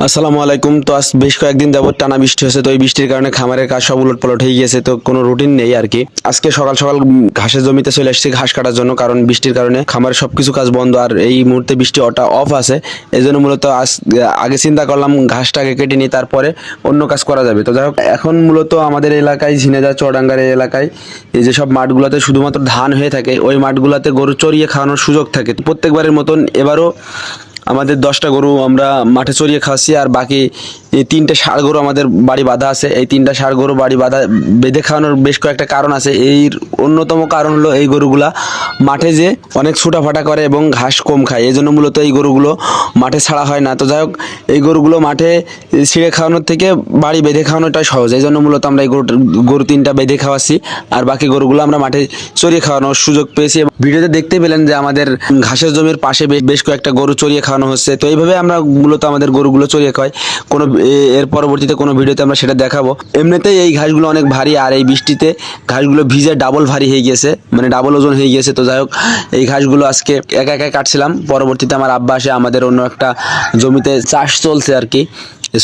আসসালামু আলাইকুম। তো আজ বেশ কয়েকদিন যাবত টানা বৃষ্টি হচ্ছে, তো এই বৃষ্টির কারণে খামারের কাজ সব উলটপালট হয়ে গেছে, তো কোনো রুটিন নেই আর কি। আজকে সকাল সকাল ঘাসের জমিতে চলে এসেছি ঘাস কাটার জন্য, কারণ বৃষ্টির কারণে খামারের সবকিছু কাজ বন্ধ আর এই মুহূর্তে বৃষ্টি ওটা অফ আছে। এই জন্য মূলত আগে চিন্তা করলাম ঘাসটাকে কেটে নিই, তারপরে অন্য কাজ করা যাবে। তো যাই হোক, এখন মূলত আমাদের এলাকায় ঝিনেদা চুয়াডাঙ্গার এই এলাকায় এই যেসব মাঠগুলোতে শুধুমাত্র ধান হয়ে থাকে, ওই মাঠগুলোতে গরু চড়িয়ে খাওয়ানোর সুযোগ থাকে। প্রত্যেকবারের মতন এবারও আমাদের 10টা গরু আমরা মাঠে চড়িয়ে খাওয়াচ্ছি, আর বাকি এই 3টে ষাঁড় গরু আমাদের বাড়ি বাঁধা আছে। এই 3টা ষাঁড় গরু বাড়ি বাঁধা বেঁধে খাওয়ানোর বেশ কয়েকটা কারণ আছে। এর অন্যতম কারণ হলো এই গরুগুলা মাঠে যে অনেক ছুটাফাটা করে এবং ঘাস কম খায়, এই জন্য মূলত এই গরুগুলো মাঠে ছাড়া হয় না। তো যাই হোক, এই গরুগুলো মাঠে ছিঁড়ে খাওয়ানোর থেকে বাড়ি বেঁধে খাওয়ানোটাই সহজ, এই জন্য মূলত আমরা এই গরু 3টা বেঁধে খাওয়াচ্ছি, আর বাকি গরুগুলো আমরা মাঠে চড়িয়ে খাওয়ানোর সুযোগ পেয়েছি। ভিডিওতে দেখতে পেলেন যে আমাদের ঘাসের জমির পাশে বেশ কয়েকটা গরু চড়িয়ে খাওয়ানো হচ্ছে। তো এইভাবে আমরা মূলত আমাদের গরুগুলো চড়িয়ে খাওয়াই। কোনো এর পরবর্তীতে কোনো ভিডিওতে আমরা সেটা দেখাবো। এমনিতেই এই ঘাসগুলো অনেক ভারী, আর এই বৃষ্টিতে ঘাসগুলো ভিজে ডাবল ভারী হয়ে গিয়েছে, মানে ডাবল ওজন হয়ে গিয়েছে। তো যাই হোক, এই ঘাসগুলো আজকে একা একা কাটছিলাম। পরবর্তীতে আমার আব্বা আসে, আমাদের অন্য একটা জমিতে চাষ চলছে আর কি,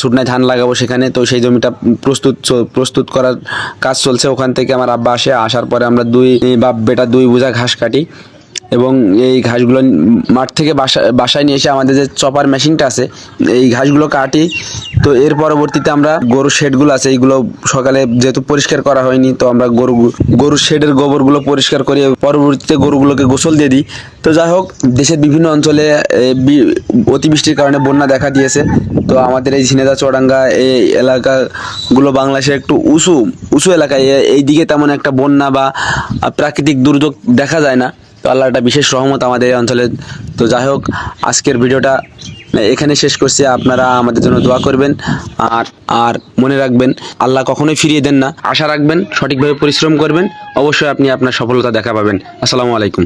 শুকনায় ধান লাগাবো সেখানে। তো সেই জমিটা প্রস্তুত করার কাজ চলছে। ওখান থেকে আমার আব্বা আসে, আসার পরে আমরা দুই বাপ বেটা 2 বোঝা ঘাস কাটি এবং এই ঘাসগুলো মাঠ থেকে বাসায় নিয়ে এসে আমাদের যে চপার মেশিনটা আছে, এই ঘাসগুলো কাটি। তো এর পরবর্তীতে আমরা গরুর শেডগুলো আছে, এইগুলো সকালে যেহেতু পরিষ্কার করা হয়নি, তো আমরা গরুর শেডের গোবরগুলো পরিষ্কার করে পরবর্তীতে গরুগুলোকে গোসল দিয়ে দিই। তো যাই হোক, দেশের বিভিন্ন অঞ্চলে অতিবৃষ্টির কারণে বন্যা দেখা দিয়েছে। তো আমাদের এই ঝিনেদা চুয়াডাঙ্গা এই এলাকাগুলো বাংলাদেশের একটু উঁচু এলাকায়, এই দিকে তেমন একটা বন্যা বা প্রাকৃতিক দুর্যোগ দেখা যায় না। তো আল্লাহ একটা বিশেষ রহমত আমাদের এই অঞ্চলে। তো যাই হোক, আজকের ভিডিওটা এখানে শেষ করছি। আপনারা আমাদের জন্য দোয়া করবেন, আর মনে রাখবেন আল্লাহ কখনোই ফিরিয়ে দেন না। আশা রাখবেন, সঠিকভাবে পরিশ্রম করবেন, অবশ্যই আপনি আপনার সফলতা দেখা পাবেন। আসসালামু আলাইকুম।